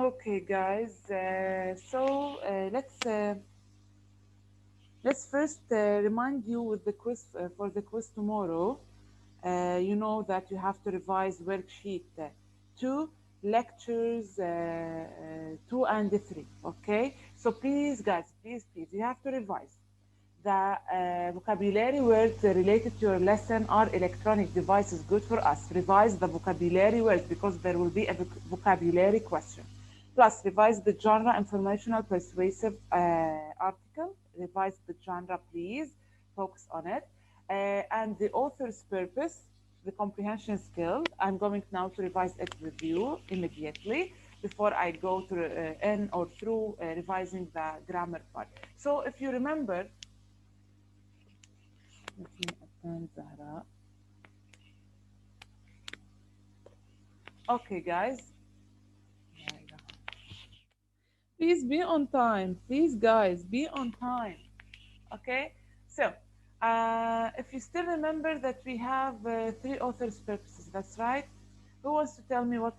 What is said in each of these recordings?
Okay, guys. Let's first remind you with the quiz for the quiz tomorrow. You know that you have to revise worksheet 2, lectures 2 and 3. Okay, so please, guys, please, you have to revise. The vocabulary words related to your lesson are electronic devices. Good for us. Revise the vocabulary words because there will be a vocabulary question. Plus, revise the genre, informational, persuasive article. Revise the genre, please. Focus on it. And the author's purpose, the comprehension skill. I'm going now to revise it with you immediately before I go to in or through revising the grammar part. So if you remember, let me attend Zahra. Okay, guys. Please be on time. Please, guys, be on time. Okay. So, if you still remember that we have three authors' purposes, that's right. Who wants to tell me what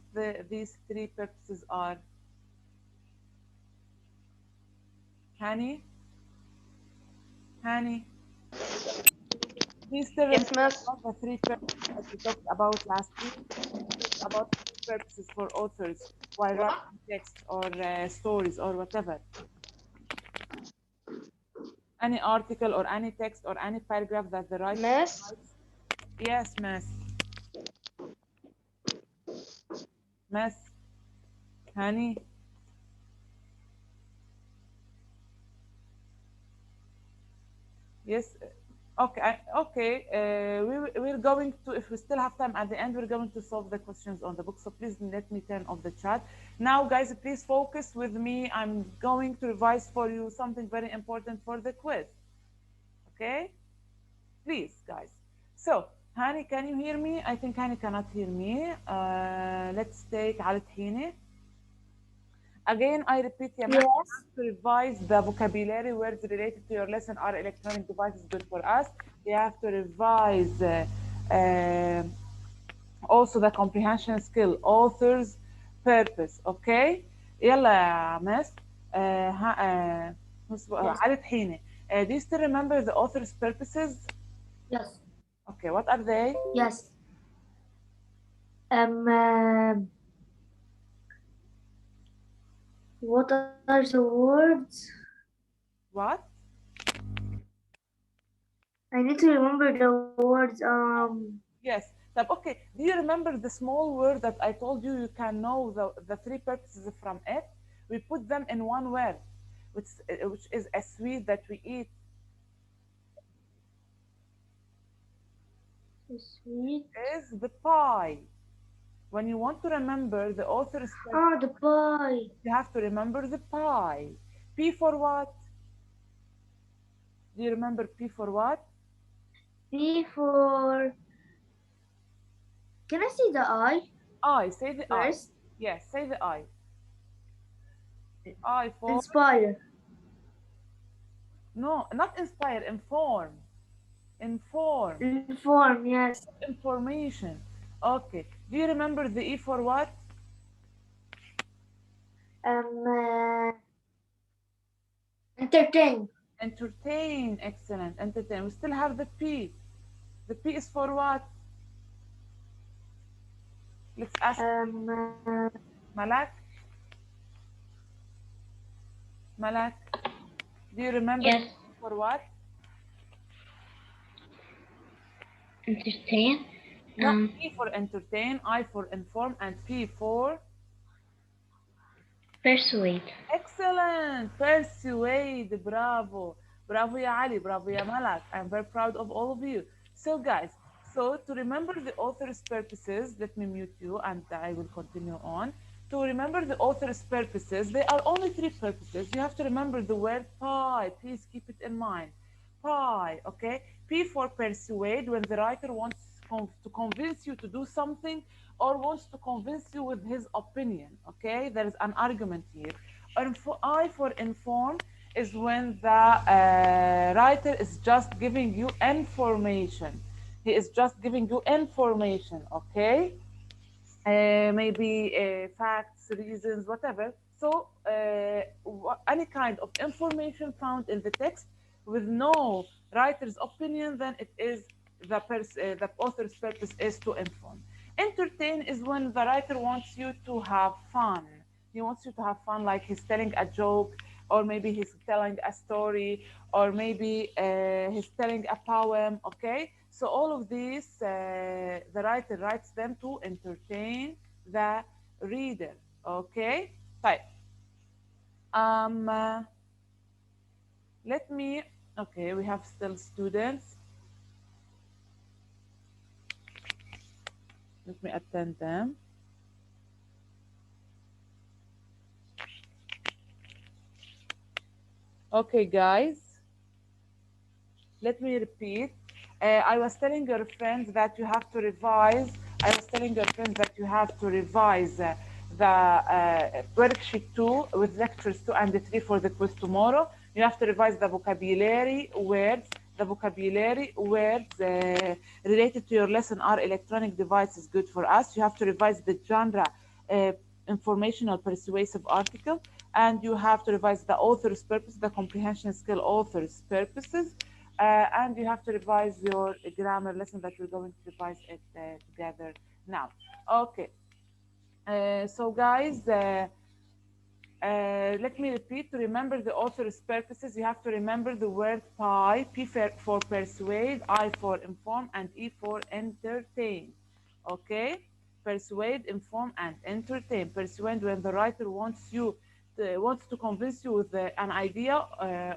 these three purposes are? Hani? Hani? Please still Yes, remember miss. what the three purposes that we talked about last week? We talked about three purposes for authors while writing text or stories or whatever. Any article or any text or any paragraph that the writer Miss. writes. Yes, miss. Miss. Honey. Yes. Okay. Okay. We're going to, if we still have time at the end, we're going to solve the questions on the book. So please let me turn off the chat. Now, guys, please focus with me. I'm going to revise for you something very important for the quiz. Okay? Please, guys. So, Hani, can you hear me? I think Hani cannot hear me. Let's take على طحينة. Again, I repeat, you have Yes. to revise the vocabulary words related to your lesson are electronic devices good for us. You have to revise uh, also the comprehension skill, author's purpose, okay? يلا يا مس. Yes. علي طحينة. Do you still remember the author's purposes? Yes. Okay, what are they? Yes. Um. What are the words? What? I need to remember the words. Yes. طب, okay. Do you remember the small word that I told you you can know the three purposes from it? We put them in one word, which is a sweet that we eat. Sweet. Is the pie. When you want to remember the author's purpose, Ah, the pie. you have to remember the pie. P for what? Do you remember P for what? B for. Can I see the I I. Say the I. first? Yes, say the I. I for. Inspire. No, not inspire, inform. Inform. Inform. Yes. Information. Okay. Do you remember the E for what? Um. Uh, Entertain. Entertain. Excellent. Entertain. We still have the P. The P is for what? Let's ask Uh, Malak. Malak. Do you remember Yes. for what? Entertain. No, E for entertain, I for inform, and P for Persuade. excellent. Persuade. Bravo. Bravo ya Ali. Bravo ya Malak. I'm very proud of all of you. So guys, so to remember the author's purposes, let me mute you and I will continue on. To remember the author's purposes, there are only three purposes. You have to remember the word pie. Please keep it in mind. Pie, okay? P for persuade, when the writer wants to convince you to do something or wants to convince you with his opinion, okay? There is an argument here. I for inform is when the writer is just giving you information. He is just giving you information, okay? Maybe facts, reasons, whatever. So any kind of information found in the text with no writer's opinion, then it is the author's purpose is to inform. Entertain is when the writer wants you to have fun. He wants you to have fun, like he's telling a joke, or maybe he's telling a story, or maybe he's telling a poem. Okay, so all of these, the writer writes them to entertain the reader. Okay, طيب. Um, uh, let me. Okay, we have still students. Let me attend them. Okay, guys, let me repeat. I was telling your friends that you have to revise. I was telling your friends that you have to revise the worksheet 2 with lectures 2 and 3 for the quiz tomorrow. You have to revise the vocabulary words. The vocabulary words related to your lesson are electronic devices good for us. You have to revise the genre uh, informational persuasive article, and you have to revise the author's purpose, the comprehension skill author's purposes, and you have to revise your grammar lesson that we're going to revise it together now. Okay, so guys, let me repeat. To remember the author's purposes, you have to remember the word pie, P for persuade, I for inform, and E for entertain. Okay? Persuade, inform, and entertain. Persuade when the writer wants to convince you with an idea,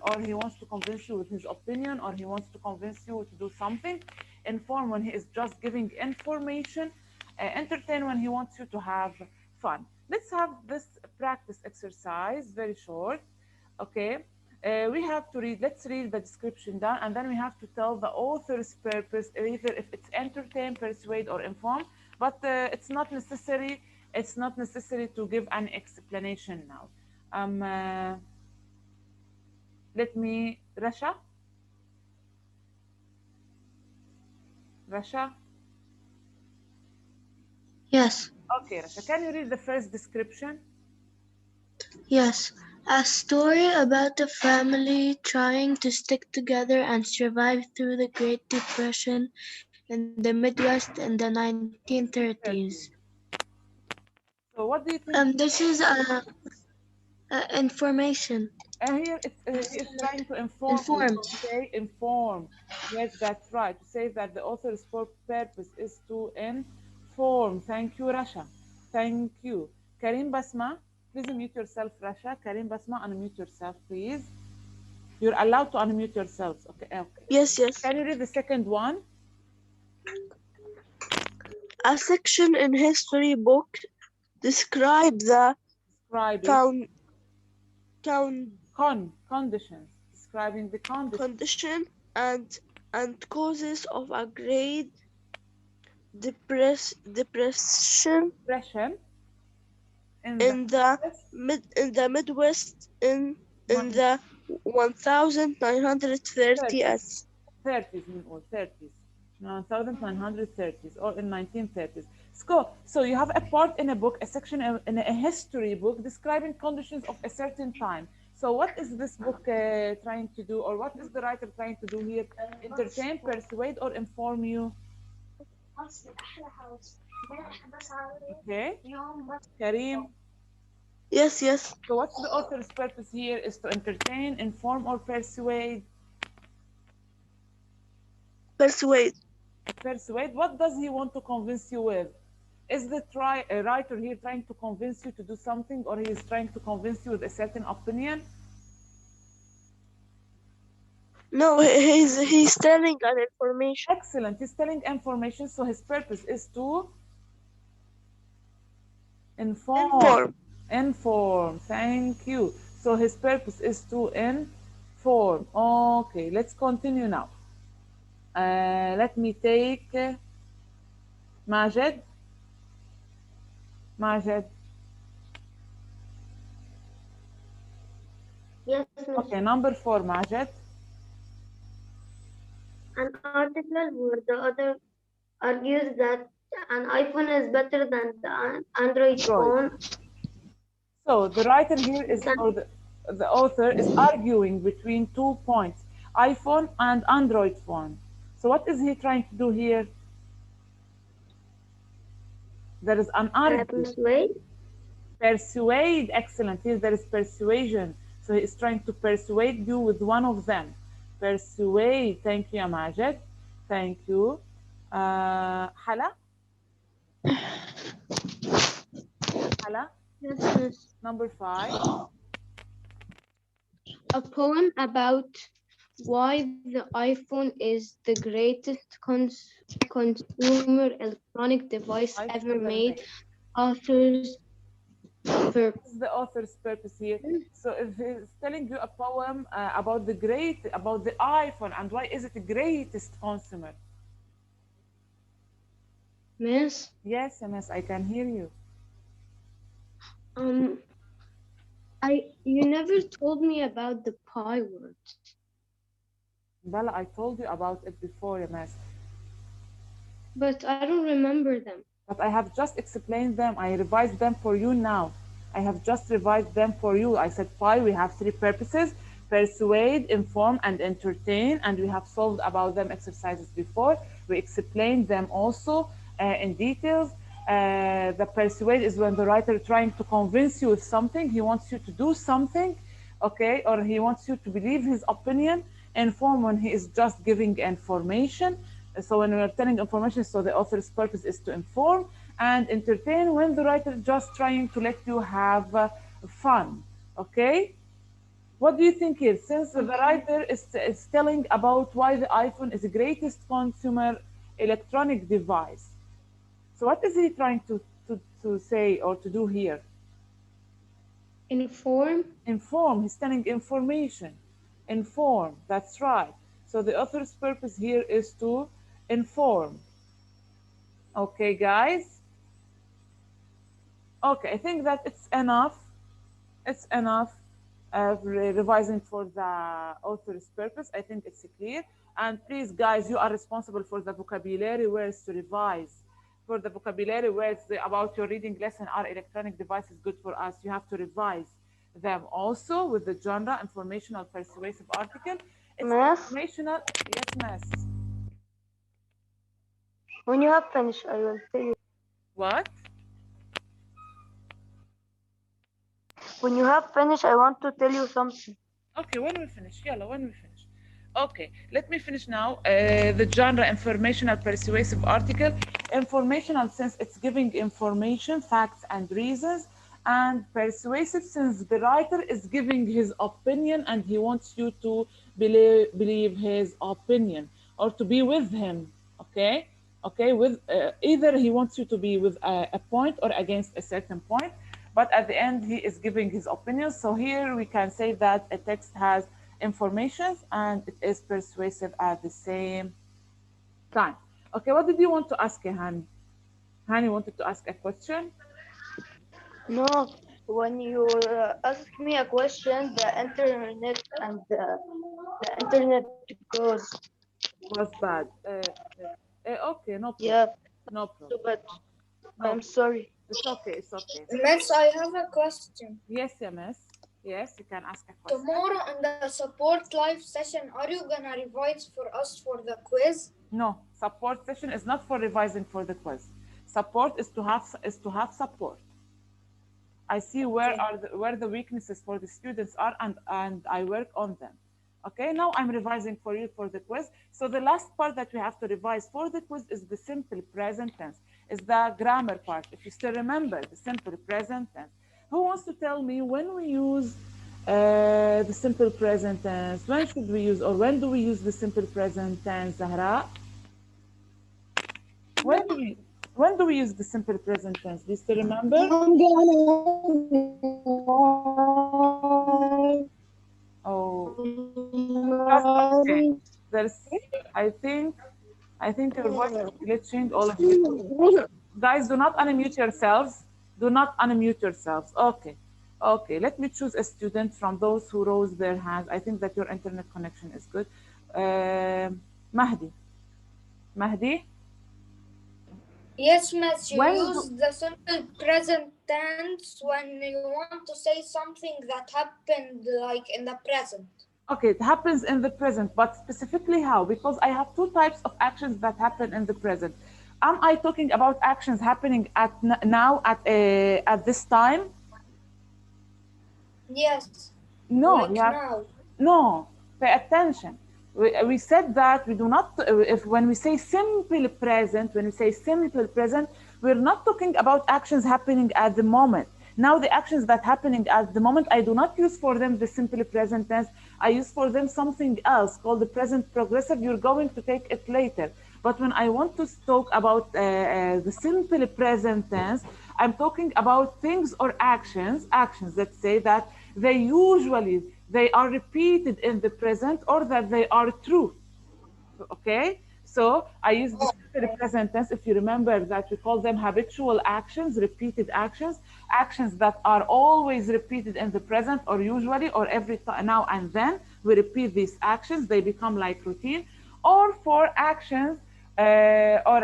or he wants to convince you with his opinion, or he wants to convince you to do something. Inform when he is just giving information. Entertain when he wants you to have fun. Let's have this practice exercise, very short. Okay. We have to read, let's read the description down, and then we have to tell the author's purpose, either if it's entertain, persuade, or inform. But it's not necessary to give an explanation now. Let me, Rasha. Yes. Okay, Rasha, can you read the first description? Yes. A story about a family trying to stick together and survive through the Great Depression in the Midwest in the 1930s. 30. So what do you think? This is information. Here he is trying to inform you. Inform. So say inform. Yes, that's right. To say that the author's purpose is to inform. Thank you, Rasha. Thank you. Karim Basma, please unmute yourself, Rasha. Karim Basma, unmute yourself, please. You're allowed to unmute yourselves. Okay, okay. Yes, yes. Can you read the second one? A section in history book describe the Describe it. found, found Conditions. Describing the conditions. condition and causes of a great depression Depression in the in the West. Midwest in the 1930s. 30s بنقول 30s 1930s or in 1930s. So you have a part in a book, a section in a history book describing conditions of a certain time. So what is this book trying to do, or what is the writer trying to do here? Entertain, persuade, or inform you? Okay, Kareem. Yes, yes. So what's the author's purpose here? Is to entertain, inform, or persuade? Persuade. Persuade. What does he want to convince you with? Is the writer here trying to convince you to do something, or he is trying to convince you with a certain opinion? No, he's telling an information. Excellent. He's telling information, so his purpose is to inform. Inform. Thank you. So his purpose is to inform. Okay, let's continue now. Let me take Majed. Majed. Yes, Okay, number 4, Majed. an article where the author argues that an iPhone is better than the Android Android. phone. So the writer here is, or the author is arguing between 2 points, iPhone and Android phone. So what is he trying to do here? There is an argue. Persuade. Persuade, excellent. Here there is persuasion. So he is trying to persuade you with one of them. Persuade. Thank you, Amajed. Thank you. Hala? Hala? Yes, miss. Number 5. A poem about why the iPhone is the greatest consumer electronic device ever iPhone ever made. made. Author's This is the author's purpose here. So if he's telling you a poem about the iPhone and why is it the greatest consumer? Miss. Yes, MS, I can hear you. Um, you never told me about the pi words, Bella, I told you about it before, MS. but I don't remember them. But I have just explained them. I revised them for you now. I have just revised them for you. I said pi, we have 3 purposes: persuade, inform, and entertain. And we have solved about them exercises before. We explained them also in details. The persuade is when the writer trying to convince you of something. He wants you to do something, okay, or he wants you to believe his opinion. Inform when he is just giving information. So when we are telling information, so the author's purpose is to inform. And entertain when the writer is just trying to let you have fun. Okay? What do you think here? Since the writer is telling about why the iPhone is the greatest consumer electronic device. So what is he trying to say or to do here? Inform. Inform. He's telling information. Inform. That's right. So the author's purpose here is to inform. Okay, guys. Okay, I think that it's enough. It's enough revising for the author's purpose. I think it's clear. And please, guys, you are responsible for the vocabulary words to revise. For the vocabulary words about your reading lesson, are electronic devices good for us? You have to revise them also with the genre, informational, persuasive article. It's Miss, informational. Yes, miss. when you have finished, I will tell you. What? When you have finished, I want to tell you something. Okay, when we finish, yalla, when we finish. Okay, let me finish now. The genre informational persuasive article. Informational since it's giving information, facts, and reasons. And persuasive since the writer is giving his opinion and he wants you to believe his opinion or to be with him. Okay? Okay, with either he wants you to be with a point or against a certain point, but at the end he is giving his opinion. So here we can say that a text has information and it is persuasive at the same time. Okay, what did you want to ask, Hani? Hani wanted to ask a question. No, when you ask me a question, the internet goes. Was bad. Okay, no Yeah, problem. No so problem. bad. No I'm problem. sorry. It's okay. It's okay. Miss, I have a question. Yes, MS. Yes, you can ask a question. Tomorrow in the support live session, are you gonna revise for us for the quiz? No, support session is not for revising for the quiz. Support is to have support. I see Okay. where the weaknesses for the students are, and I work on them. Okay, now I'm revising for you for the quiz. So the last part that we have to revise for the quiz is the simple present tense, is the grammar part. If you still remember the simple present tense, who wants to tell me when we use the simple present tense? When should we use, or when do we use the simple present tense, Zahra? When do we when do we use the simple present tense? Do you still remember? Oh, just okay. There's, I think, I think your voice is glitching. All of you, guys, do not unmute yourselves. Do not unmute yourselves. Okay, okay. Let me choose a student from those who rose their hands. I think that your internet connection is good. Mahdi, Mahdi. Yes, miss, you When use the simple present tense when you want to say something that happened like in the present. Okay, it happens in the present, but specifically how? Because I have two types of actions that happen in the present. Am I talking about actions happening at now at this time? Yes, No, like you have now. no. Pay attention. We said that we do not. If when we say simple present, when we say simple present, we're not talking about actions happening at the moment. Now, the actions that happening at the moment, I do not use for them the simple present tense. I use for them something else called the present progressive. You're going to take it later. But when I want to talk about the simple present tense, I'm talking about things or actions that say that they are repeated in the present or that they are true. Okay, so I use the simple present tense. If you remember that we call them habitual actions, repeated actions, actions that are always repeated in the present or usually or every time now and then we repeat these actions, they become like routine. Or for actions or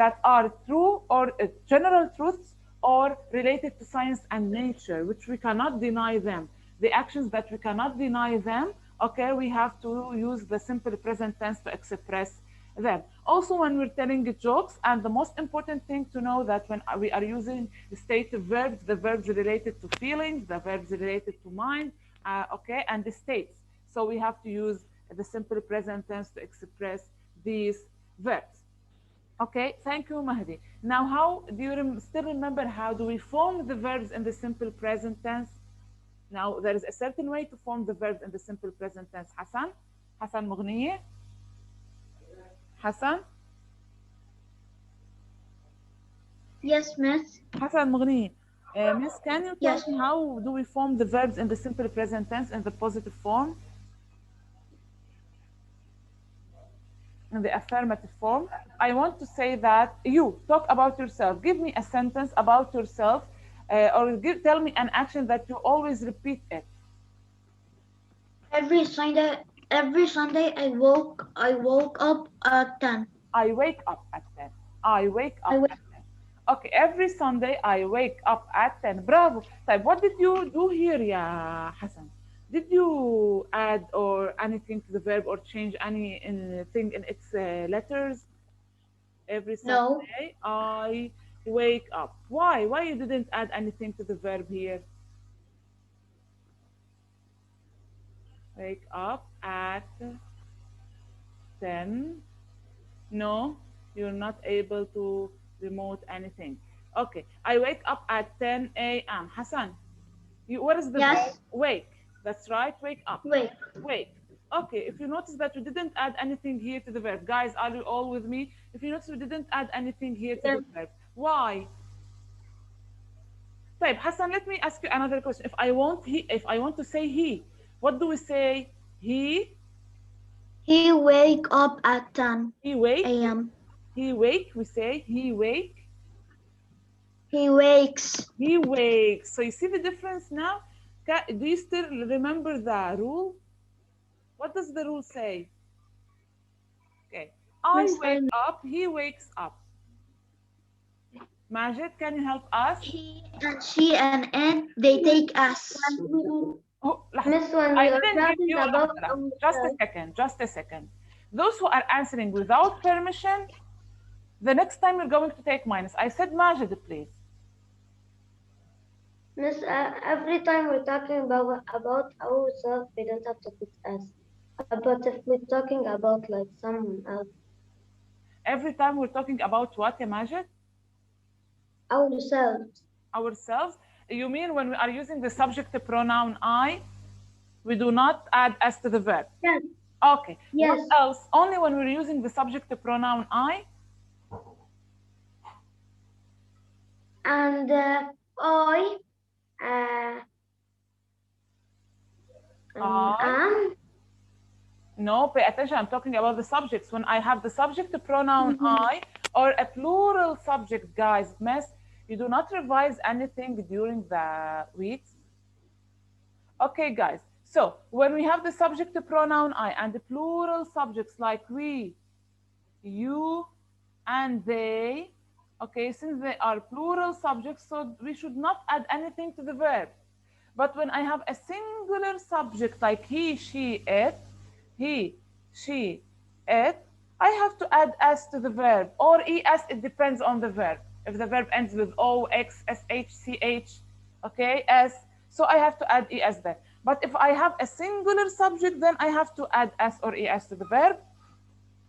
that are true or general truths or related to science and nature, which we cannot deny them. The actions that we cannot deny them, okay, we have to use the simple present tense to express them. Also, when we're telling jokes, and the most important thing to know that when we are using state verbs, the verbs related to feelings, the verbs related to mind, okay, and the states. So we have to use the simple present tense to express these verbs. Okay, thank you, Mahdi. Now, how do you still remember how do we form the verbs in the simple present tense? Now, there is a certain way to form the verbs in the simple present tense. Hassan Mughniye, Hassan, Yes, miss. Hassan Mughniye. Miss, can you tell Yes. me how do we form the verbs in the simple present tense in the positive form, in the affirmative form? I want to say that you talk about yourself. Give me a sentence about yourself, tell me an action that you always repeat it. Every Sunday, every Sunday I woke up at 10. I wake up at 10. I wake I up wake at 10. Okay, every Sunday I wake up at 10. Bravo. طيب, what did you do here, ya Hassan? Did you add or anything to the verb or change anything in its letters? Every No. Sunday I wake up. Why? Why you didn't add anything to the verb here? Wake up at 10. No, you're not able to remote anything. Okay, I wake up at 10 a.m. Hassan, what is the verb? Yes. Wake. That's right, wake up. Wait. Wake. Okay, if you notice that we didn't add anything here to the verb, guys, are you all with me? If you notice we didn't add anything here to Yes. the verb, why? طيب, Hassan, let me ask you another question. If I want to say he, what do we say? He wake up at 10 He wake, a.m. he wake, we say he wake. He wakes. He wakes. So you see the difference now? Do you still remember the rule? What does the rule say? Okay. I Miss, wake up, he wakes up. Majid, can you help us? he and she and it, they take us. Oh, لحظة. Miss, when I we are didn't give talking you about لحظة. Just a ourselves. second, just a second. Those who are answering without permission, the next time you're going to take minus. I said Majid, please. Miss, every time we're talking about ourselves, we don't have to put us. But if we're talking about like someone else, Every time we're talking about what, Majid? ourselves. Ourselves. You mean when we are using the subject pronoun I, we do not add s to the verb? Yes. Okay. What Yes. else? Only when we're using the subject pronoun I? And I uh, I? am. No, pay attention. I'm talking about the subjects. When I have the subject pronoun Mhm. I or a plural subject, guys, miss, you do not revise anything during the weeks. Okay, guys. So when we have the subject pronoun I and the plural subjects like we, you, and they, Okay, since they are plural subjects, so we should not add anything to the verb. But when I have a singular subject like he, she, he, she, it, I have to add s to the verb or es. It depends on the verb. If the verb ends with o, x, sh, ch, okay, s, so I have to add es there. But if I have a singular subject, then I have to add s or es to the verb.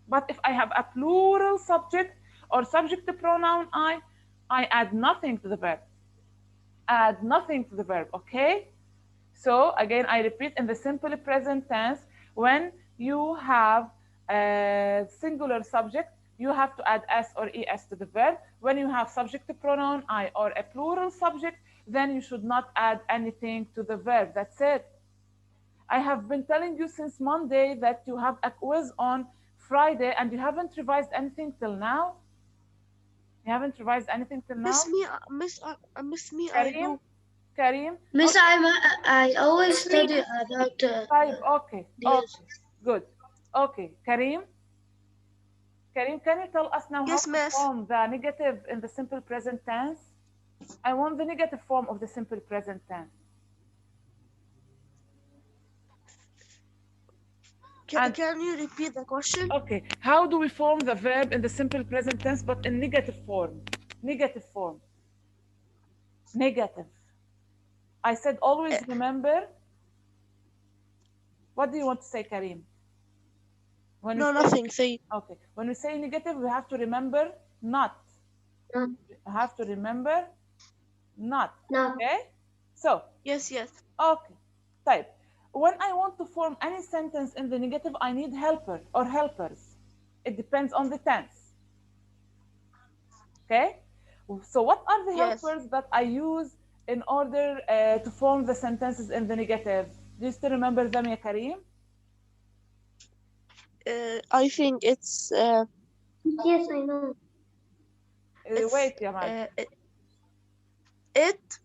But if I have a plural subject or subject to pronoun I add nothing to the verb. Add nothing to the verb, okay? So again, I repeat, in the simple present tense, when you have a singular subject, you have to add s or es to the verb. When you have subject to pronoun I or a plural subject, then you should not add anything to the verb. That's it. I have been telling you since Monday that you have a quiz on Friday and you haven't revised anything till now. You haven't revised anything till now? Miss me, I Kareem? do. Kareem? Miss, Okay. I always study about Type. Okay. the Okay. Good. Okay. Kareem? Kareem, can you tell us now how Yes, to miss. form the negative in the simple present tense? I want the negative form of the simple present tense. And Can you repeat the question? okay, how do we form the verb in the simple present tense but in negative form? Negative form. Negative. I said always remember. What do you want to say, Kareem? When we No, say nothing. Say okay, when we say negative, we have to remember not. We have to remember not. no. Okay? So, yes, yes. okay. Type. When I want to form any sentence in the negative, I need helper or helpers. It depends on the tense. Okay? So, what are the Yes. helpers that I use in order to form the sentences in the negative? Do you still remember them, ya Kareem? I think it's Yes, I know. Wait, Yamal. It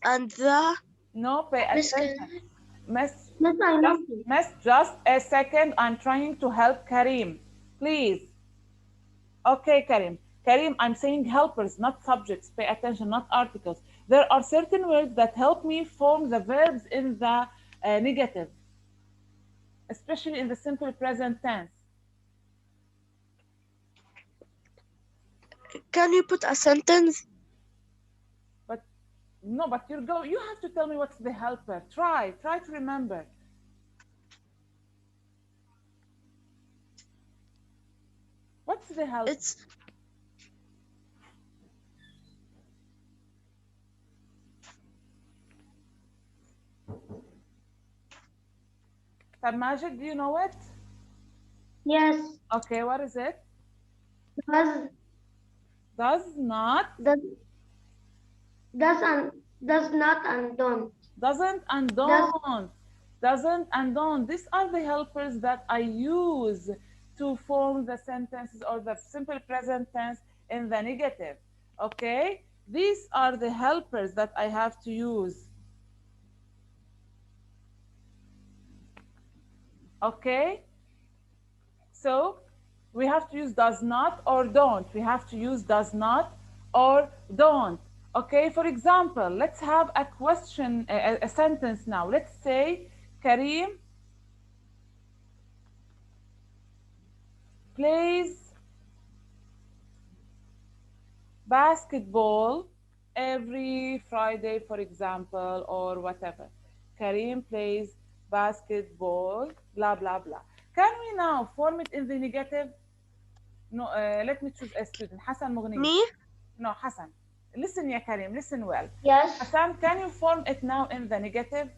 and the. No, pay Miss, attention. Miss, Miss, I know. just a second. I'm trying to help Kareem. Please. Okay, Kareem. Kareem, I'm saying helpers, not subjects. Pay attention, not articles. There are certain words that help me form the verbs in the negative, especially in the simple present tense. Can you put a sentence? But no, but you have to tell me what's the helper. Try to remember. What's the helper? It's Majid, do you know it? Yes. Okay, what is it? Does Does not, does does not and don't. doesn't, and don't. Doesn't and don't. These are the helpers that I use to form the sentences or the simple present tense in the negative. Okay? These are the helpers that I have to use. Okay? So we have to use does not or don't. We have to use does not or don't. Okay, for example, let's have a question, a sentence now. Let's say Kareem plays basketball every Friday, for example, or whatever. Kareem plays basketball, blah, blah, blah. Can we now form it in the negative? No, let me choose a student. Hassan Mughni. me. No, Hassan. Listen, ya Kareem, listen well. Yes. Hassan, can you form it now in the negative?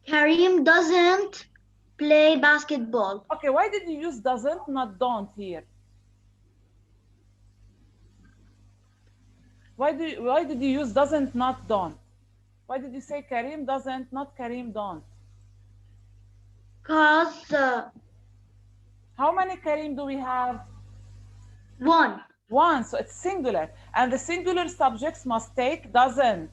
Kareem doesn't play basketball. Okay, why did you use doesn't, not don't here? Why did you use doesn't, not don't? Why did you say Kareem doesn't, not Kareem don't? Cause How many Kareem do we have? one. One, so it's singular. And the singular subjects must take doesn't.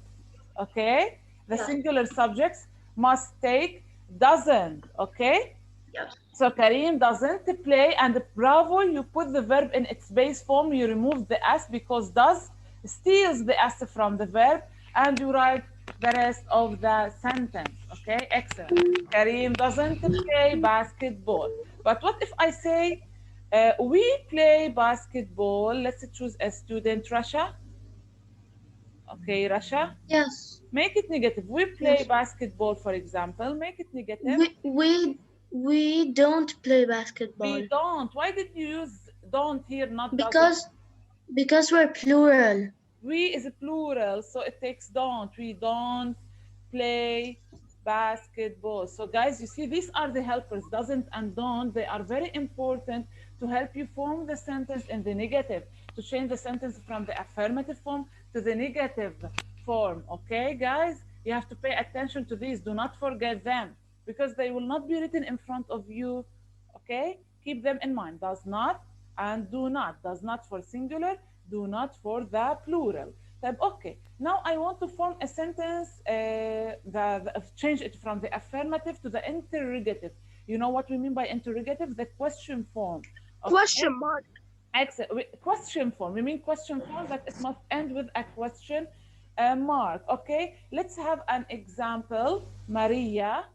Okay? The Yeah. singular subjects must take doesn't. Okay? Yes. So Karim doesn't play, and bravo, you put the verb in its base form, you remove the s because does steals the s from the verb, and you write the rest of the sentence. Okay, excellent. Karim doesn't play basketball. But what if I say, we play basketball? Let's choose a student, Rasha. Okay, Rasha. Yes. Make it negative. We play Yes. basketball, for example. Make it negative. We don't play We basketball don't. Why did you use don't here, not doesn't? because we're plural. We is a plural, so it takes don't. We don't play basketball. So, guys, you see, these are the helpers, doesn't and don't. They are very important to help you form the sentence in the negative, to change the sentence from the affirmative form to the negative form. Okay, guys? You have to pay attention to these. Do not forget them because they will not be written in front of you. Okay, keep them in mind. Does not and do not. Does not for singular, do not for the plural. طيب, okay, now I want to form a sentence, change it from the affirmative to the interrogative. You know what we mean by interrogative? The question form. Okay, Question mark. excellent. Question form, we mean question form that it must end with a question mark. Okay, let's have an example. Maria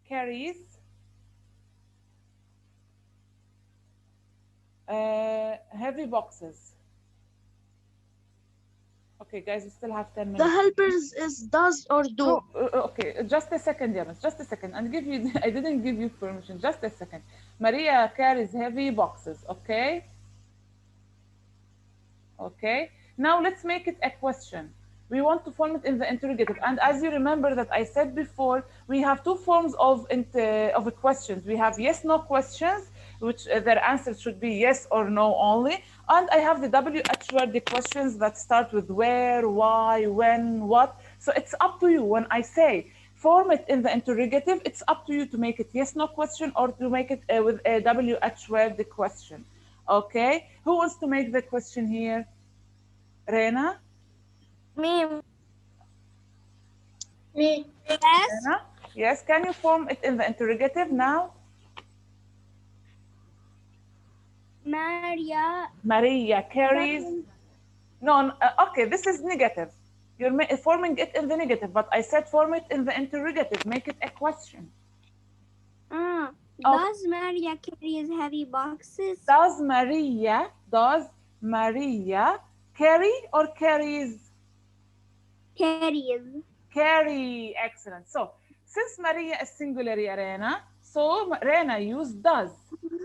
carries heavy boxes. Okay, guys, we still have 10 The minutes. helpers is does or do. Oh, okay, just a second, James, just a second. And give you, I didn't give you permission. Just a second. Maria carries heavy boxes. Okay, okay. Now let's make it a question. We want to form it in the interrogative. And as you remember that I said before, we have two forms of questions. We have yes/no questions, which their answers should be yes or no only. And I have the WH word, the questions that start with where, why, when, what. So it's up to you. When I say form it in the interrogative, it's up to you to make it yes/no question or to make it with a WH word, the question. Okay, who wants to make the question here? Rena? Me. Me. Yes. Rena? Yes, can you form it in the interrogative now? Maria. Maria carries. No, okay, this is negative. You're forming it in the negative, but I said form it in the interrogative. Make it a question. Okay. Does Maria carries heavy boxes? Does Maria carry or carries? Carries. Carry. Excellent. So, since Maria is singular, Rena, so Rena used does.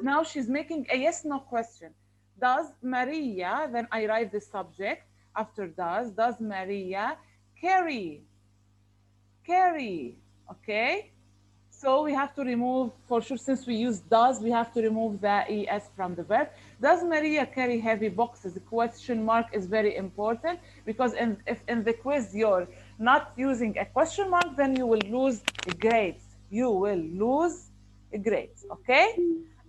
Now she's making a yes no question. Does Maria, then I write the subject after does Maria carry? Carry. Okay? So we have to remove, for sure, since we use does, we have to remove the es from the verb. Does Maria carry heavy boxes? The question mark is very important because if in the quiz you're not using a question mark, then you will lose grades. You will lose grades, okay?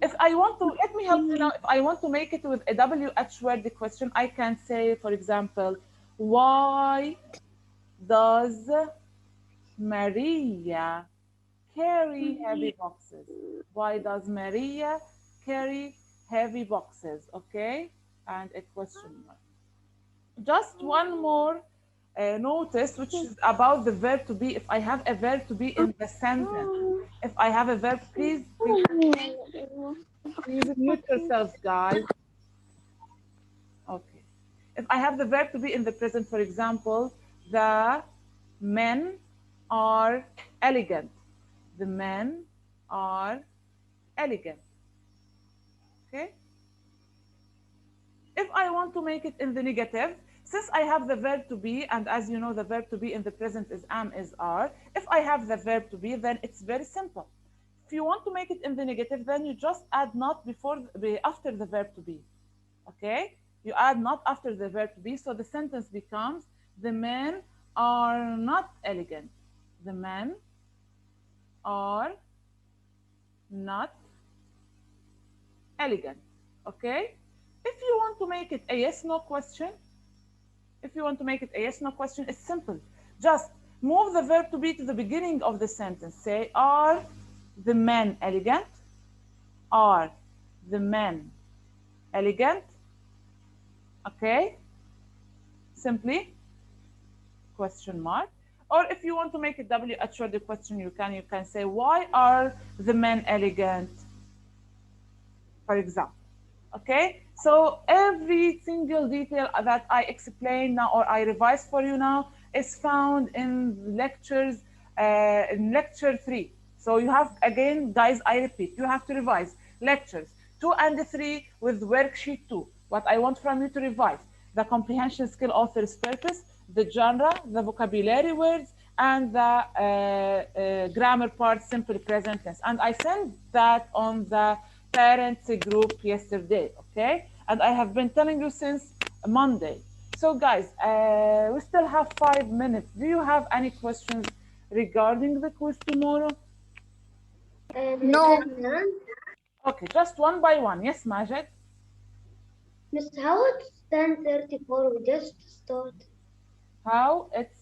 If I want to, let me help you now. If I want to make it with a WH word, the question, I can say, for example, why does Maria carry heavy boxes? Why does Maria carry heavy boxes? Okay, and a question mark. Just one more notice, which is about the verb to be. If I have a verb to be in the sentence, if I have a verb, please mute yourselves, guys. Okay. If I have the verb to be in the present, for example, the men are elegant. The men are elegant. Okay. If I want to make it in the negative, since I have the verb to be, and as you know, the verb to be in the present is am, is are. If I have the verb to be, then it's very simple. If you want to make it in the negative, then you just add not after the verb to be. Okay? You add not after the verb to be, so the sentence becomes the men are not elegant. The men are not elegant. Okay? If you want to make it a yes no question, if you want to make it a yes no question, it's simple. Just Move the verb to be to the beginning of the sentence. Say, are the men elegant? Are the men elegant? Okay, simply question mark. Or if you want to make it WH word the question, you can say, why are the men elegant? For example. Okay, so every single detail that I explain now or I revise for you now is found in lectures, in lecture 3. So you have, again, guys, I repeat, you have to revise lectures 2 and 3 with worksheet 2. What I want from you to revise: the comprehension skill, author's purpose, the genre, the vocabulary words, and the grammar part, simple present tense. And I sent that on the parents group yesterday, okay? And I have been telling you since Monday. So guys, we still have 5 minutes. Do you have any questions regarding the quiz tomorrow? No. Okay, just one by one. Yes, Majid? Miss, how it's 10:34? We just started. How it's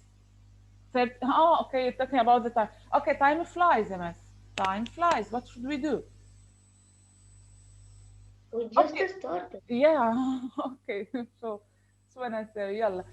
oh, okay, you're talking about the time. Okay, time flies, MS. Time flies. What should we do? We just Okay, started. yeah, okay. So when I say, yalla.